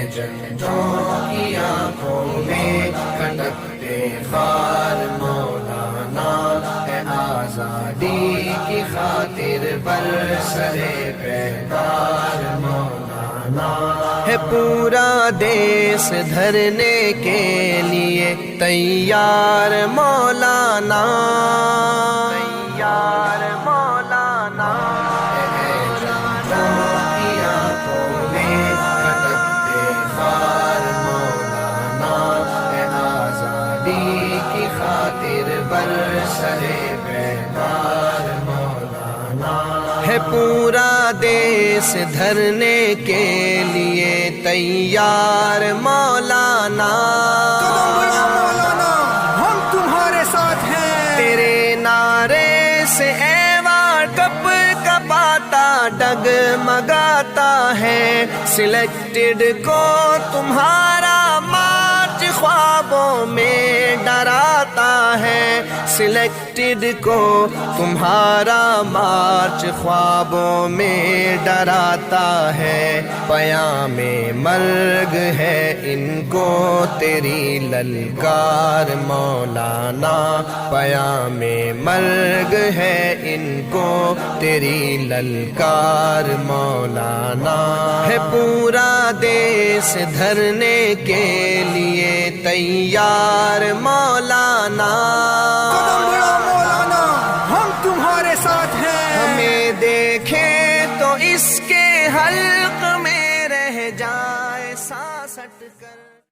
جنتوں کی آنکھوں میں کھٹکتے خار مولانا ہے آزادی کی خاطر برسرے بیدار مولانا ہے پورا دیس دھرنے کے لیے تیار مولانا تیار مولانا ہے پورا دیس دھرنے کے لیے تیار مولانا ہم تمہارے ساتھ ہیں تیرے نعرے سے ایوان کپ کپاتا ڈگمگاتا ہے سلیکٹڈ کو تمہارا مارچ خوابوں میں ڈراتا ہے سلیکٹڈ کو تمہارا مارچ خوابوں میں ڈراتا ہے پیام مرگ ہے ان کو تیری للکار مولانا پیام مرگ ہے ان کو تیری للکار مولانا ہے پورا دیس دھرنے کے لیے تیار مولانا